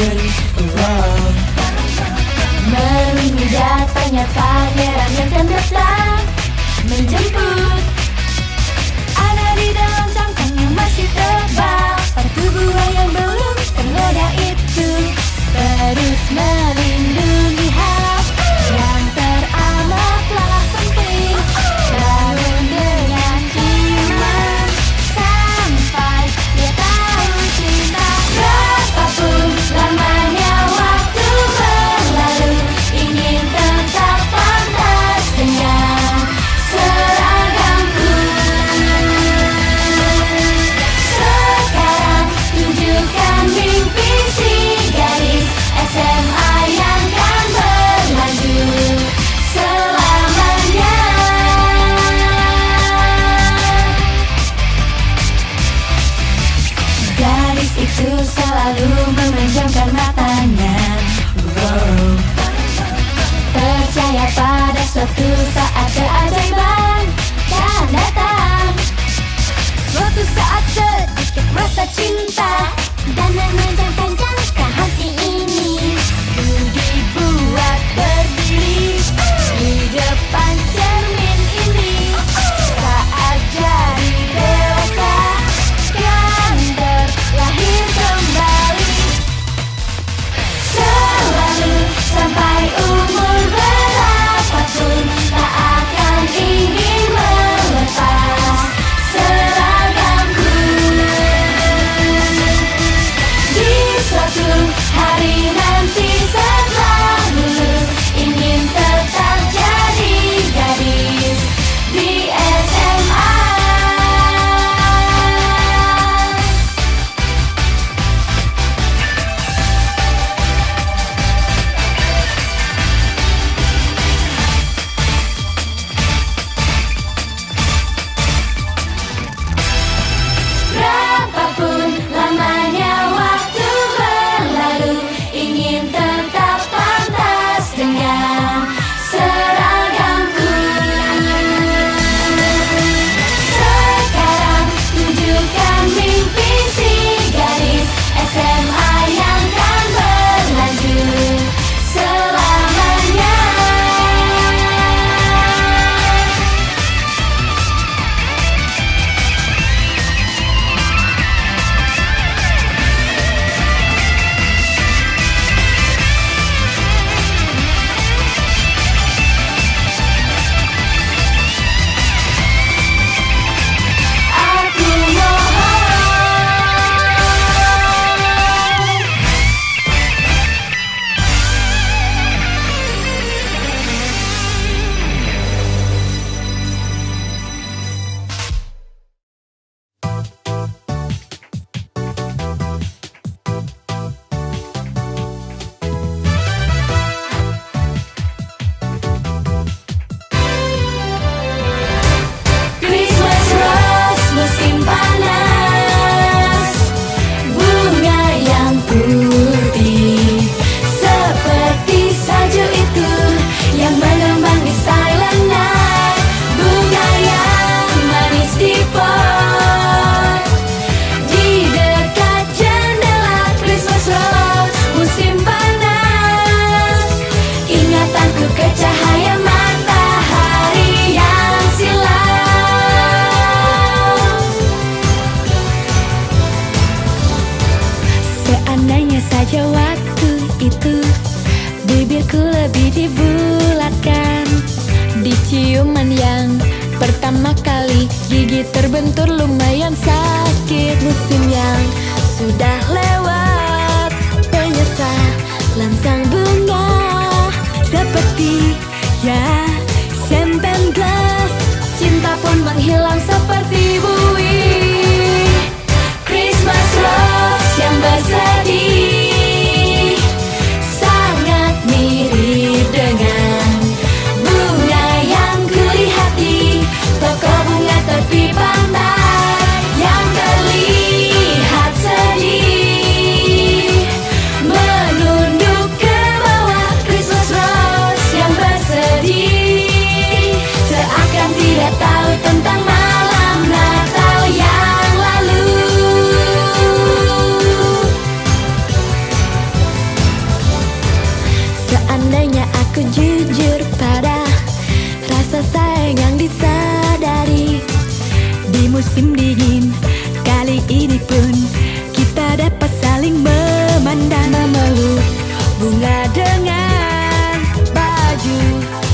beri. Menunggu datangnya pangeran yang akan datang menjemput. Ada di dalam cangkang yang masih tebal satu buah yang belum ternoda itu. Terus melindungi hak yang teramatlah penting. Bangun dengan iman sampai dia tahu cinta. Berapapun lamanya waktu berlalu, ingin tetap pantas dengan seragamku. Sekarang tunjukkan mimpi si gadis SMA yang kan bermaju selamanya. Gadis itu selalu memejamkan matanya. Percaya pada suatu saat keajaiban kan datang. Suatu saat sedikit rasa cinta dan memejamkan jangka hati ini. Ku dibuat berdiri di depan cermin ini. Saat jadi dewasa kan terlahir kembali. Selalu sampai umur berapapun tak akan ingin melepas seragamku. Di suatu hari nanti setelah lulus, ingin tetap jadi gadis di SMA. Berapapun lamanya waktu berlalu, ingin tetap pantas dengan seragamku. Sekarang tunjukkan mimpi si gadis SMA yang kan bermaju selamanya. Aku mohon. Christmas rose musim panas, bunga yang putih seperti salju itu yang mengembang di silent night. Bunga yang manis di pot di dekat jendela. Christmas rose musim panas, ingatanku ke cahaya matahari yang silau. Seandainya saja waktu itu bibirku lebih dibulatkan, di ciuman yang pertama kali gigi terbentur lumayan sakit. Musim yang sudah lewat, penyesalan sang bunga seperti ya champagne glass. Cinta pun menghilang seperti buih. Christmas rose yang bersedih sangat mirip dengan bunga yang kulihat di toko bunga tepi pantai yang terlihat sedih menunduk ke bawah. Christmas rose yang bersedih musim dingin. Kali ini pun kita dapat saling memandang, memeluk bunga dengan baju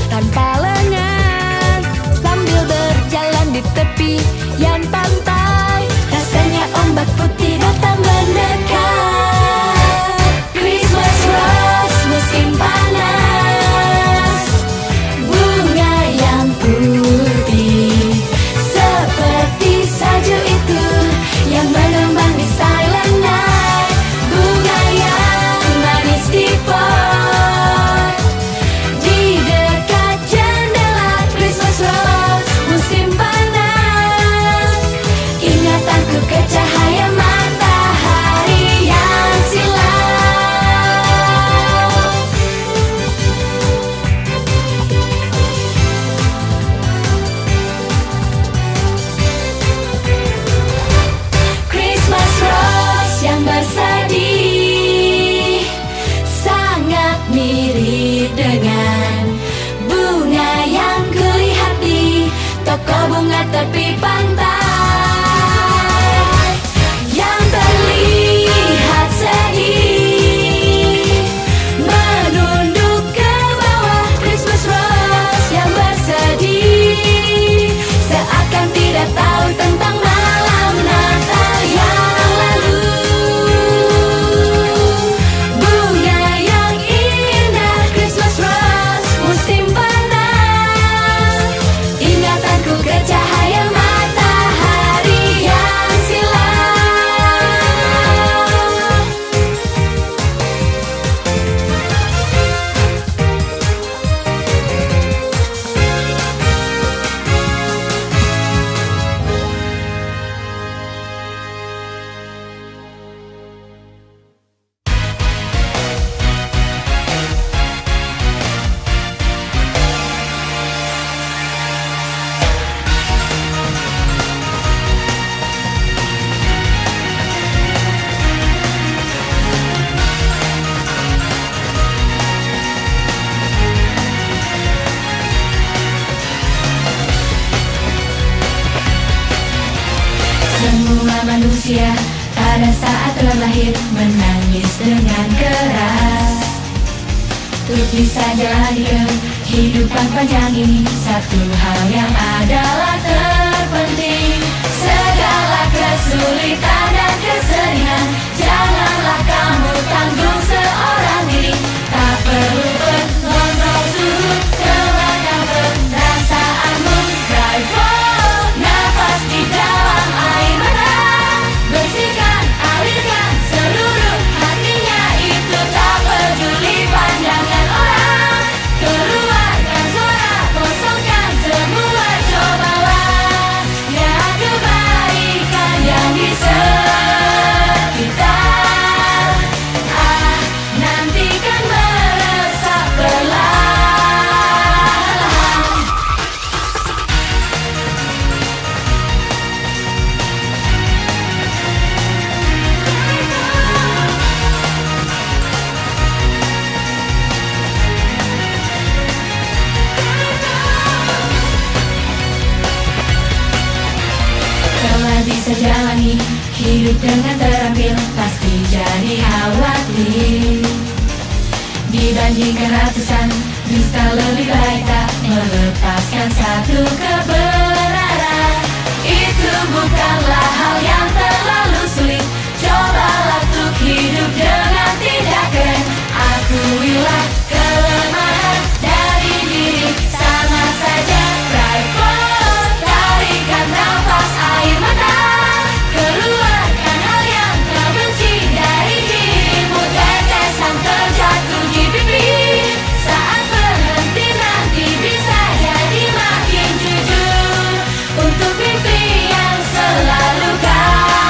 tanpa lengan, sambil berjalan di tepian pantai. Rasanya ombak putih datang mendekat. Christmas rose musim panas, bunga yang putih seperti salju itu yang mengembang di silent night. Bunga yang manis di pot di dekat jendela. Christmas rose musim panas, ingatanku ke cahaya matahari yang silau. Christmas rose yang bersedih sangat mirip dengan bunga yang kulihat di toko bunga tepi pantai, yang terlihat sedih menunduk ke bawah. Christmas rose yang bersedih seakan tidak tahu tentang malam Natal yang lalu. Bunga yang indah, Christmas rose musim panas, ingatanku ke cahaya matahari yang silau. Semua manusia pada saat terlahir menangis dengan keras. Untuk bisa jalani kehidupan panjang ini, satu hal yang adalah terpenting. Segala kesulitan dan kesedihan janganlah kamu tanggung seorang diri. Tak perlu mengontrol suhu keluarkan perasaanmu. Drive on, nafas di dalam air mata, bersihkan, alirkan seluruh hatinya. Itu tak peduli pandangan orang. Keluarkan suara, kosongkan semua. Cobalah lihat kebaikan yang di sekitar. Nanti kan meresap perlahan. Telah bisa jalani hidup dengan terampil, pasti jadi khawatir. Dibandingkan ratusan dusta, lebih baik tak melepaskan satu kebenaran. Itu bukanlah hal yang terlalu sulit. Cobalah untuk hidup dengan tidak keren. Akuilah kelemahan dari diri, sama saja. Drive on, tarikan nafas air mata, keluarkan hal yang kau benci dari dirimu. Tetesan terjatuh di pipi, saat berhenti nanti bisa jadi makin jujur untuk mimpi yang selalu kau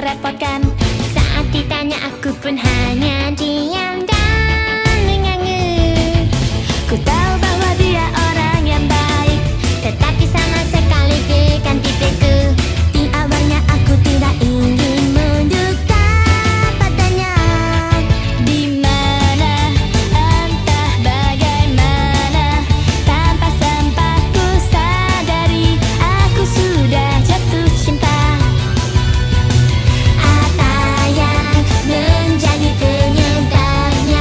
merepotkan. Saat ditanya aku pun hanya diam dan mengangguk. Ku tahu bahwa dia orang yang baik, tetapi sama sekali bukan tipeku. Di awalnya aku tidak ingin mendekat padanya. Di mana, entah bagaimana, tanpa sempat ku sadari, aku sudah jatuh cinta. Apa yang menjadi penyebabnya?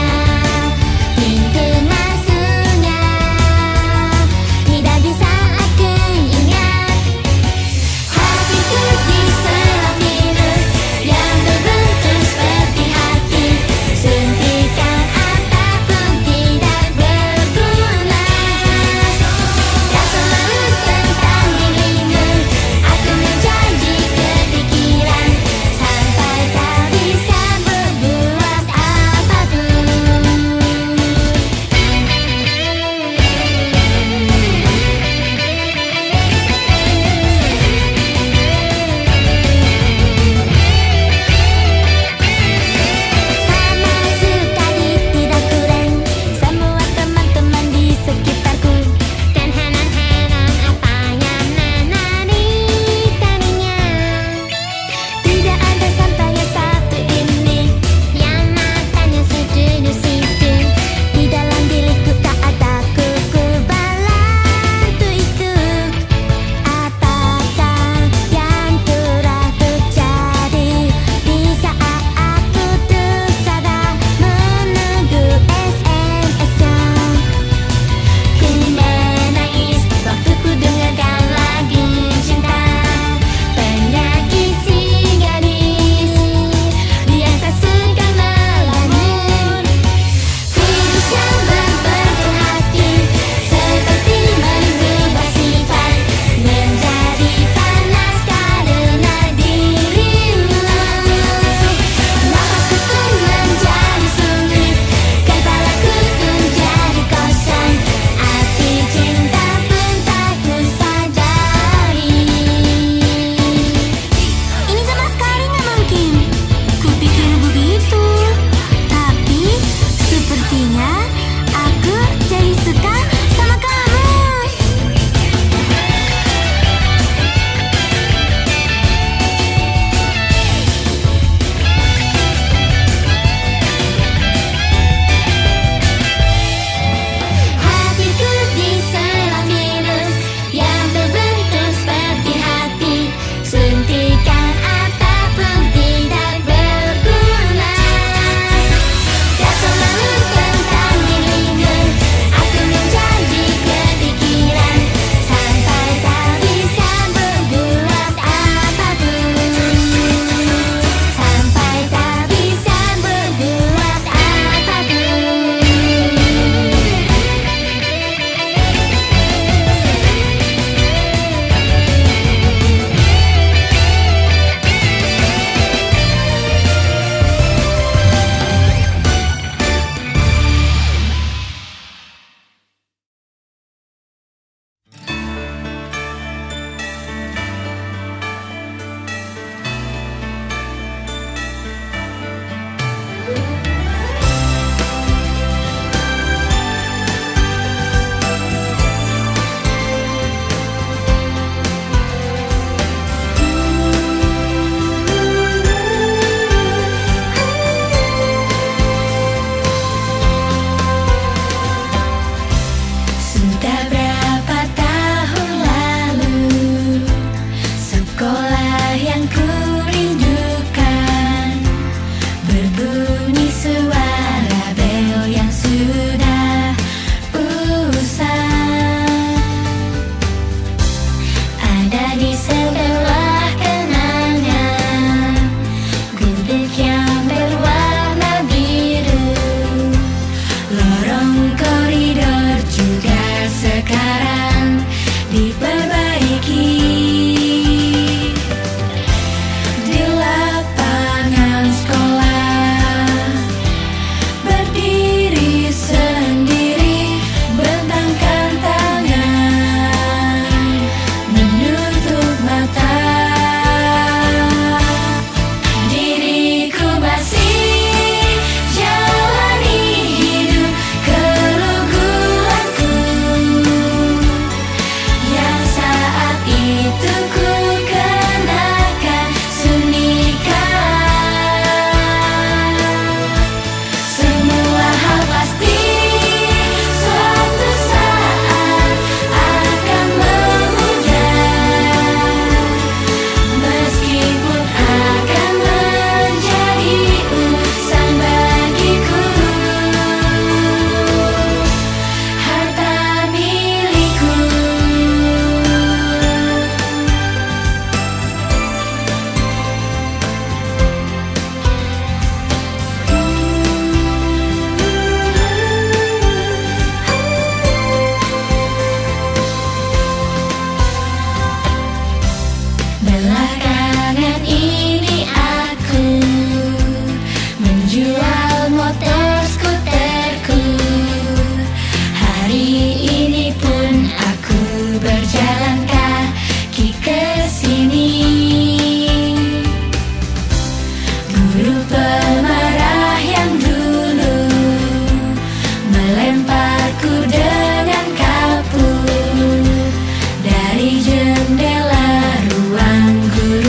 Belakangan ini aku menjual motor skuterku. Hari ini pun aku berjalan kaki ke sini. Guru pemarah yang dulu melemparku dengan kapur dari jendela ruang guru.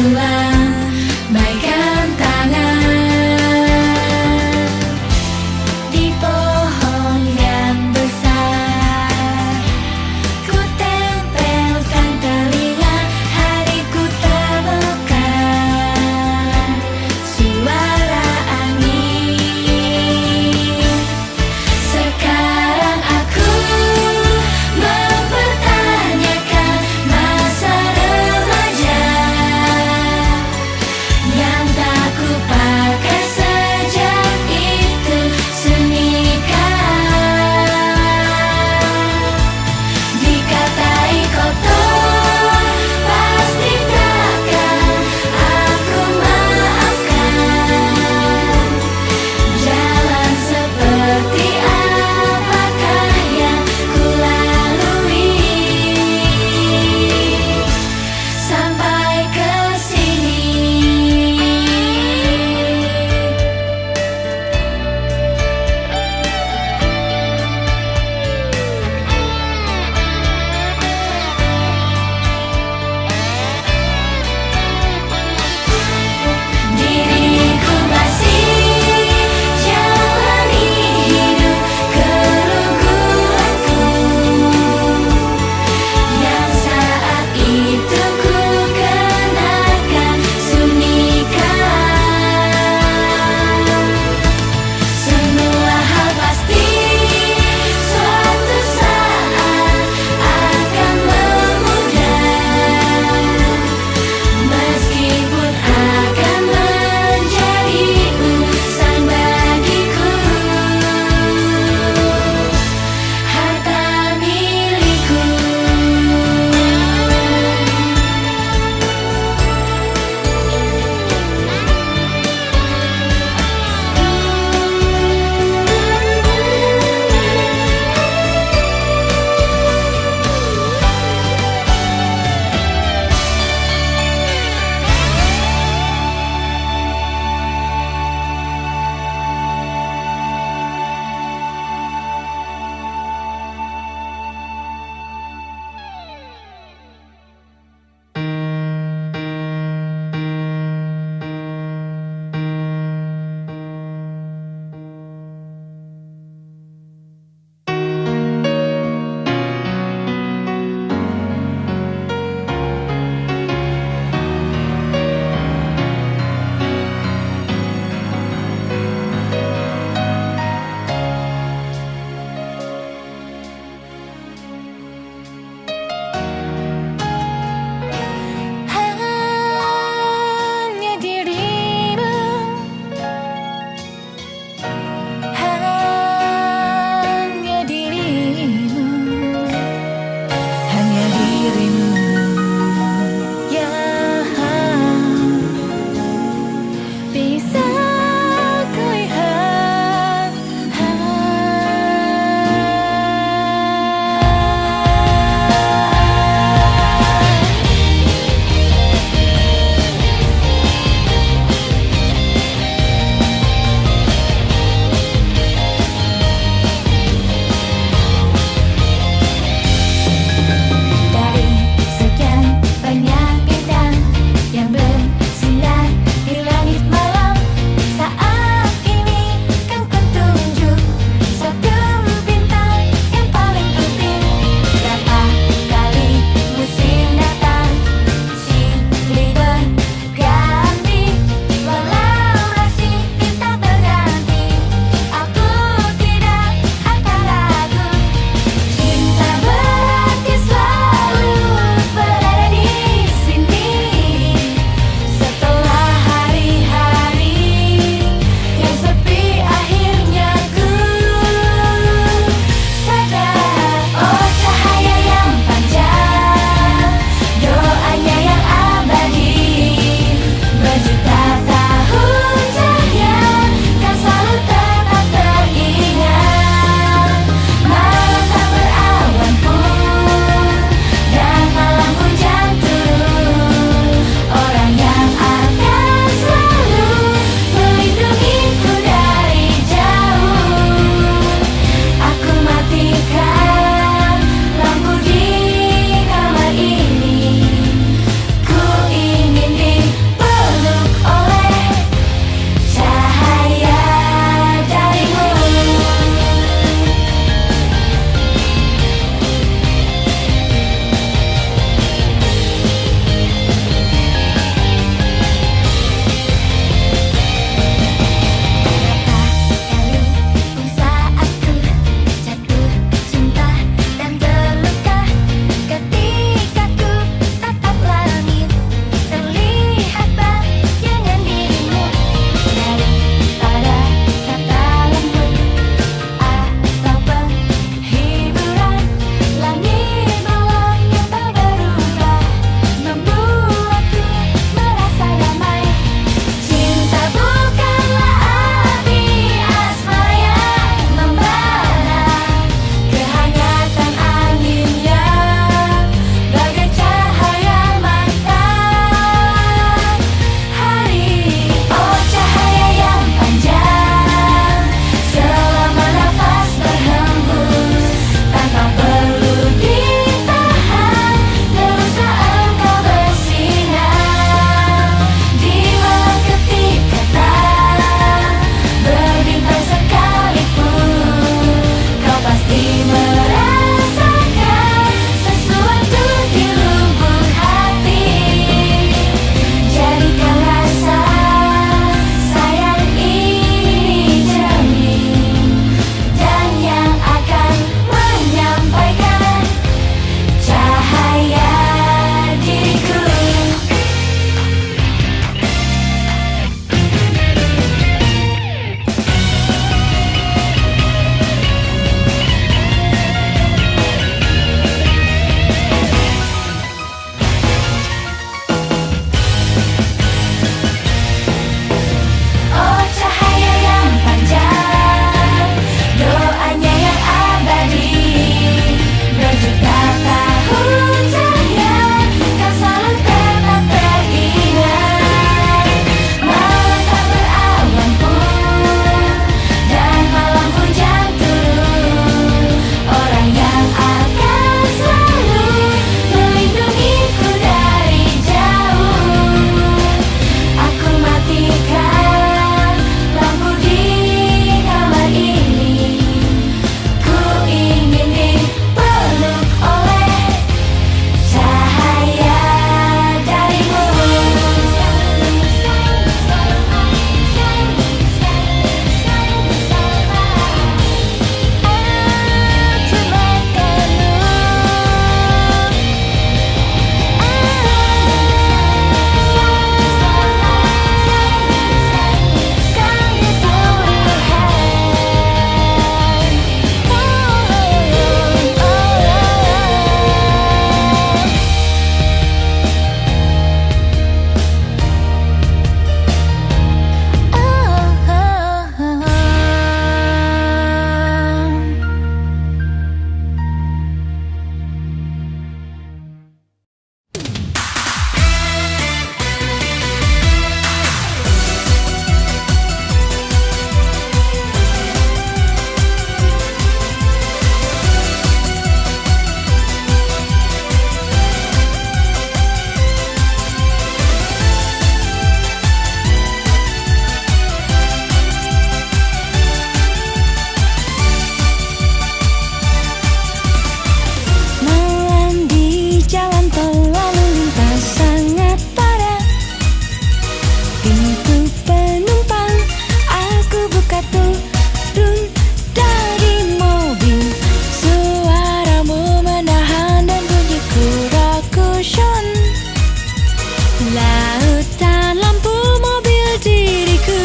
Rautan lampu mobil diriku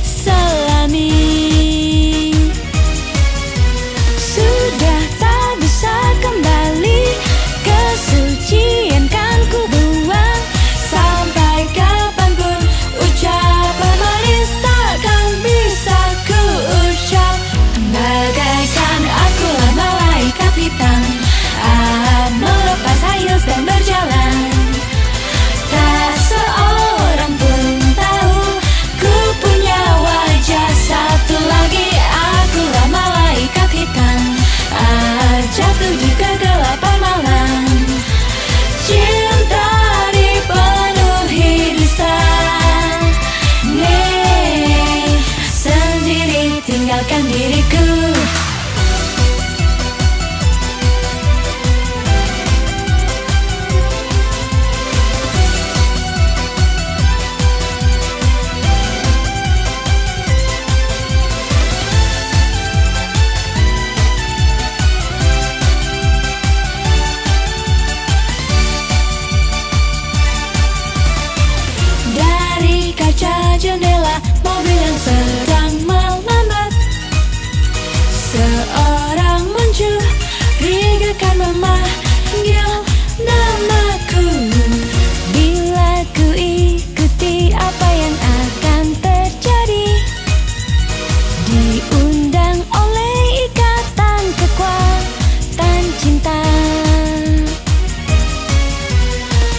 selami. Sudah tak bisa kembali, kesucian kan ku buang. Sampai kapanpun ucapan manis takkan bisa ku ucap. Bagaikan akulah malaikat hitam, melepas hayus dan berjalan. Tak seorang pun tahu ku punya wajah satu lagi. Akulah malaikat hitam, jatuh di kegelapan malam. Cinta dipenuhi dusta, sendiri tinggalkan diriku. Dari kaca jendela mobil yang sedang melambat, seorang mencurigakan memanggil namaku. Bila ku ikuti apa yang akan terjadi, diundang oleh ikatan kekuatan cinta.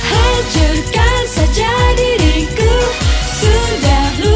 Hancurkan saja diriku, sudah lupa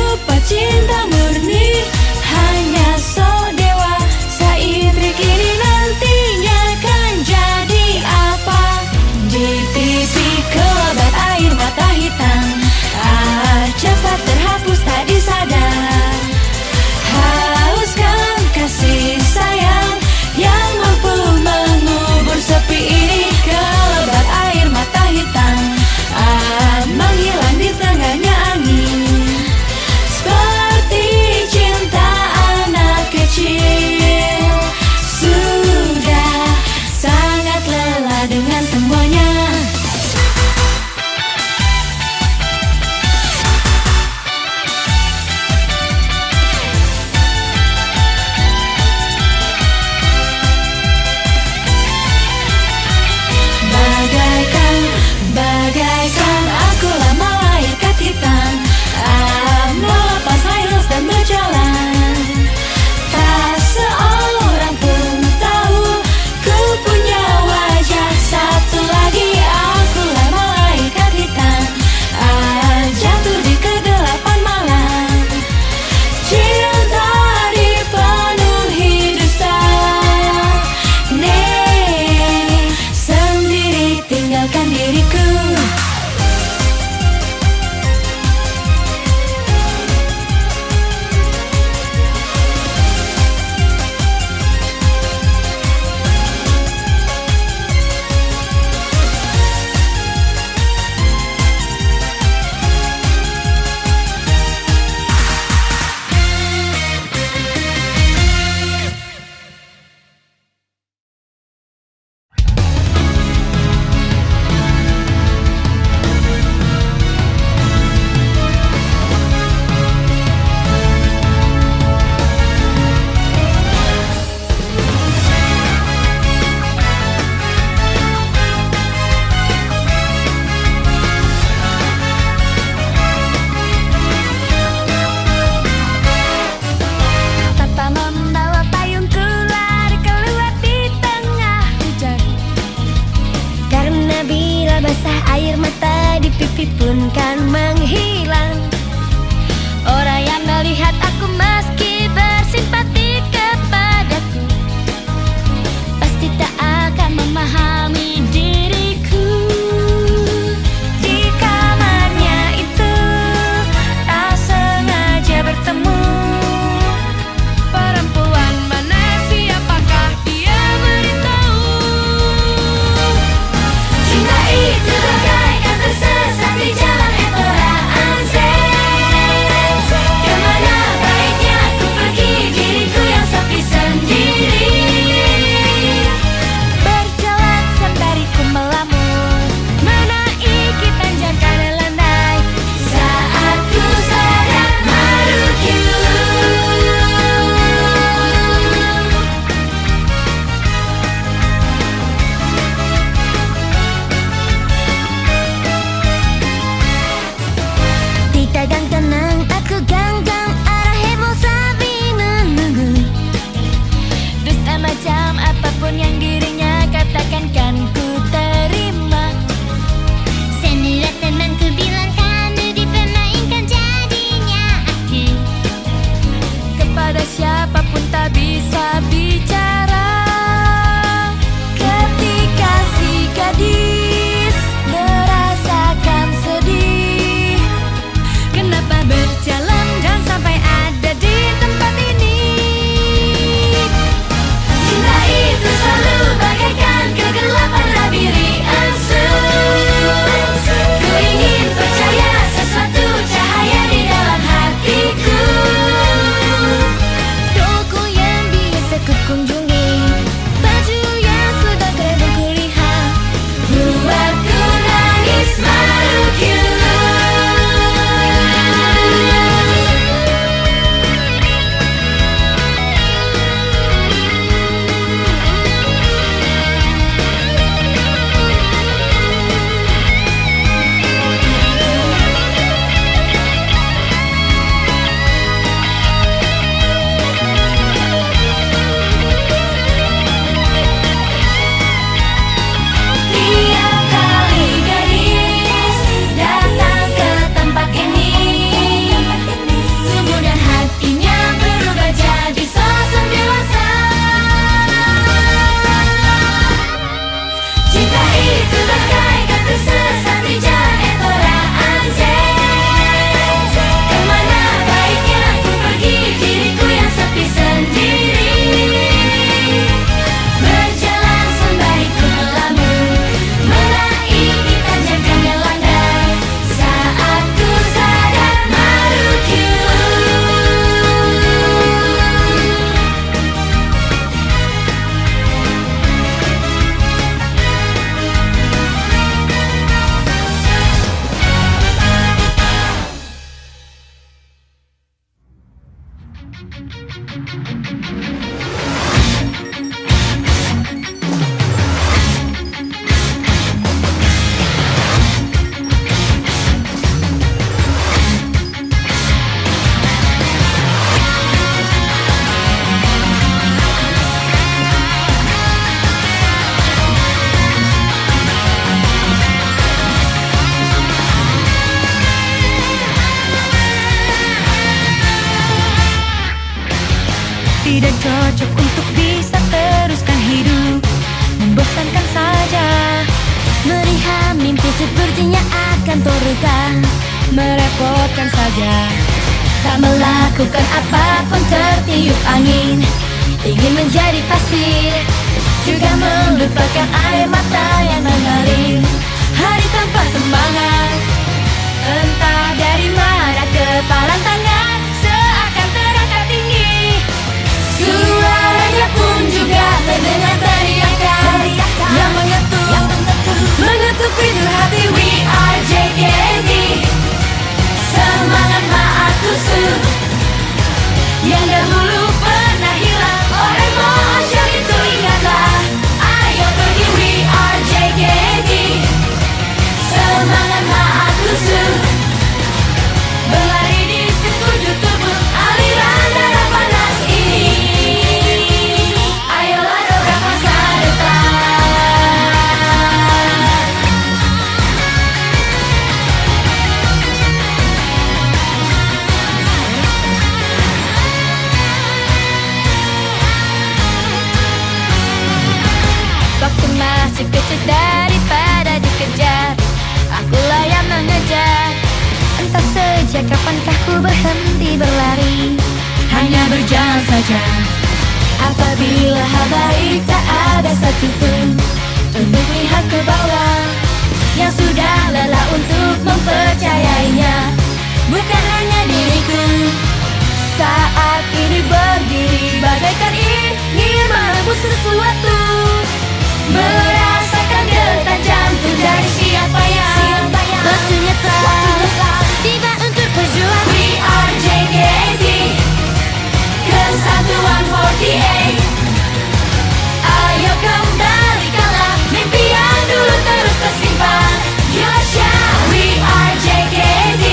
sepertinya akan terluka, merepotkan saja. Tak melakukan apapun tertiup angin, ingin menjadi pasir, juga melupakan air mata yang mengalir. Hari tanpa semangat, entah dari mana kepalan tangan seakan terangkat tinggi. Suaranya pun juga terdengar teriakan yang mengetuk pintu hati. We are JKT, semangat maat tusuk yang dahulu pernah hilang. Orang mohon syar itu ingatlah, ayo pergi. We are JKT, semangat maat tusuk berlari di sekujur tubuh aliran darah panas ini. Ayolah dobrak masa depan. Waktu masih kecil, daripada dikejar, akulah yang mengejar. Entah sejak kapankah ku berhenti berlari, hanya berjalan saja. Apabila hal baik tak ada satupun untuk lihat ke bawah, yang sudah lelah untuk mempercayainya bukan hanya diriku. Saat ini berdiri bagaikan ingin merebut sesuatu, merasakan detak jantung dari siapa yang waktunya telah tiba untuk berjuang. We are JKT, Kesatuan 48. Ayo kembalikanlah mimpi yang dulu terus tersimpan. Yosha, we are JKT,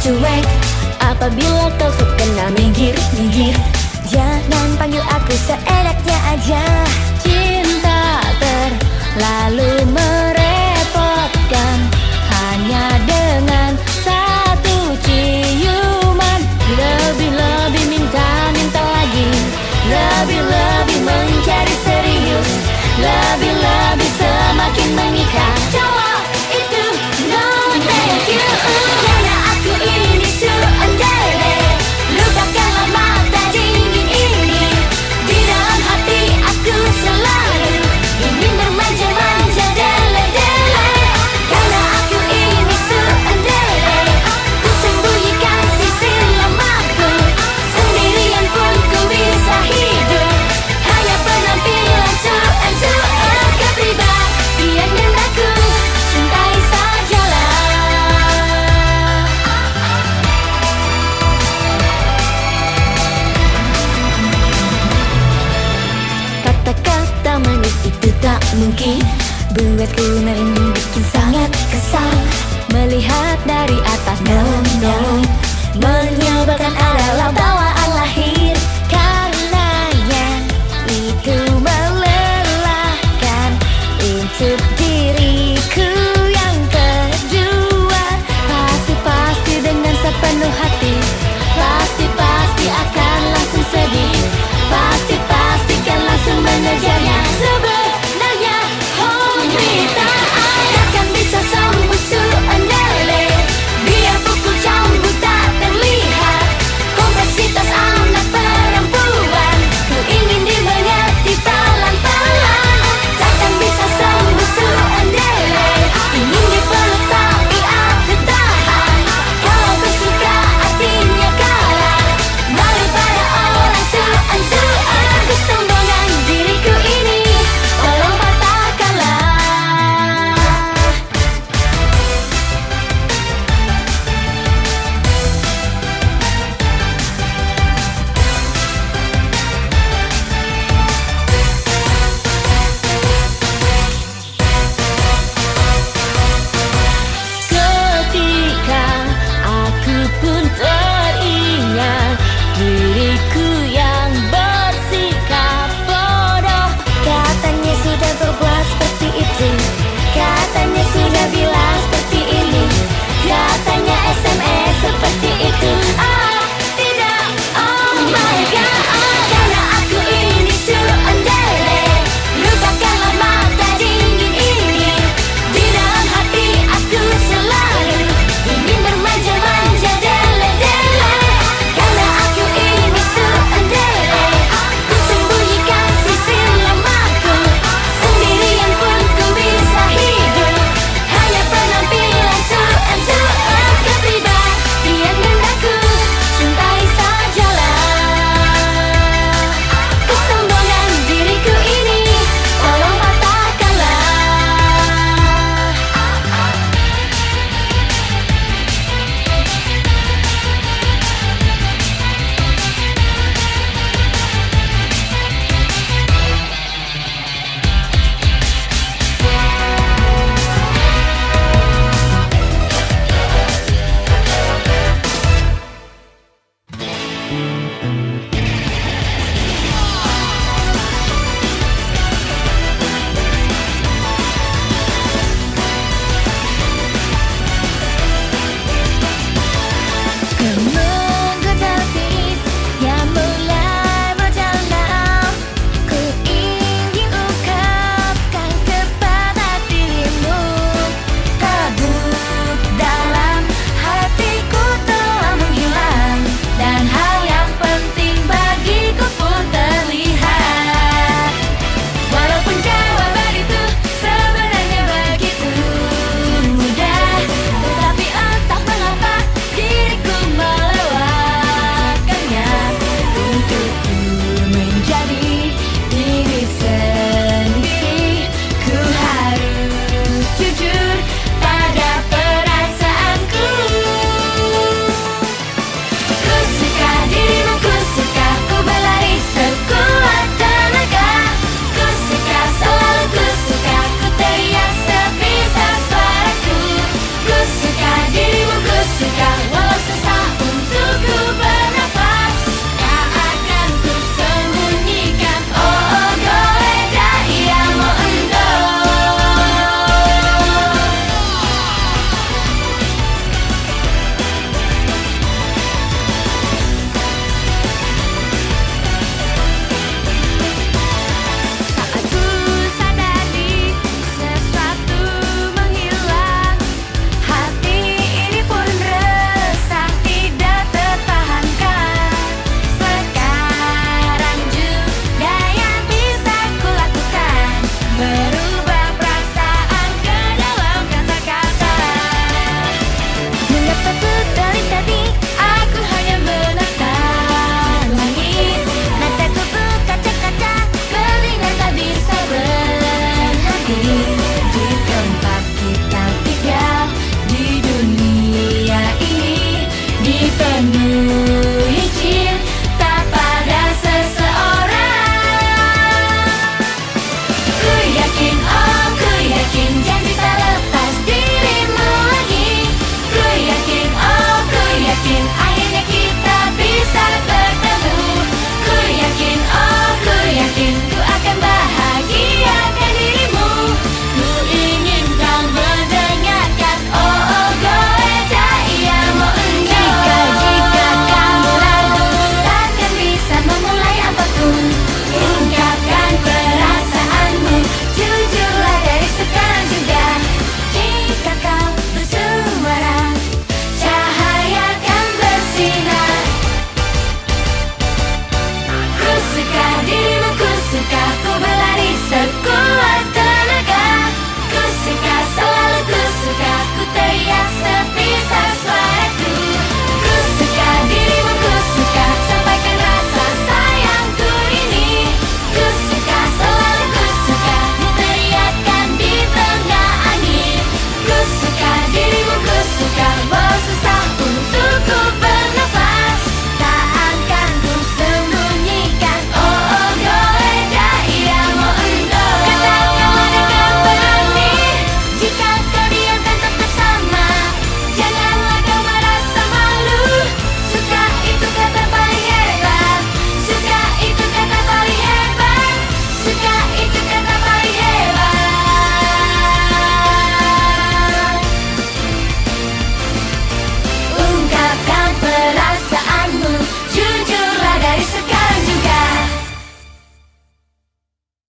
cuek. Apabila kau suka minggir, jangan panggil aku seenaknya aja. Cinta terlalu merepotkan, hanya dengan satu ciuman. Lebih-lebih minta lagi, lebih-lebih mencari serius, lebih-lebih semakin menikah. Jawab itu no thank you. Karena aku ini tsundere, lupakanlah mata dingin ini. Di dalam hati aku selalu ingin bermanja-manja, dele-dele. Karena aku ini tsundere, ku sembunyikan sisi lemahku. Sendirian pun ku bisa hidup, hanya penampilan tsundere. Kepribadian yang aku cintai sajalah. Kata-kata manis itu tak mungkin buatku merinding, bikin sangat kesal. Melihat dari atas, no, menyebalkan adalah bawaan lahir. Karenanya itu melelahkan untuk diriku yang kedua. Pasti dengan sepenuh hati, pasti akan langsung sedih, pasti kan langsung mengejarnya. Sebenarnya homie tak akan bisa sembuh tsundere, biar pukul cambuk tak terlihat. Kompleksitas anak perempuan, ku ingin dimengerti pelan-pelan. Takkan bisa sembuh tsundere, ingin dipeluk tapi aku tahan. Kalau ku suka artinya kalah, malu pada orang tsundere. Kesombongan diriku ini tolong patahkanlah. Ketika aku pun teringat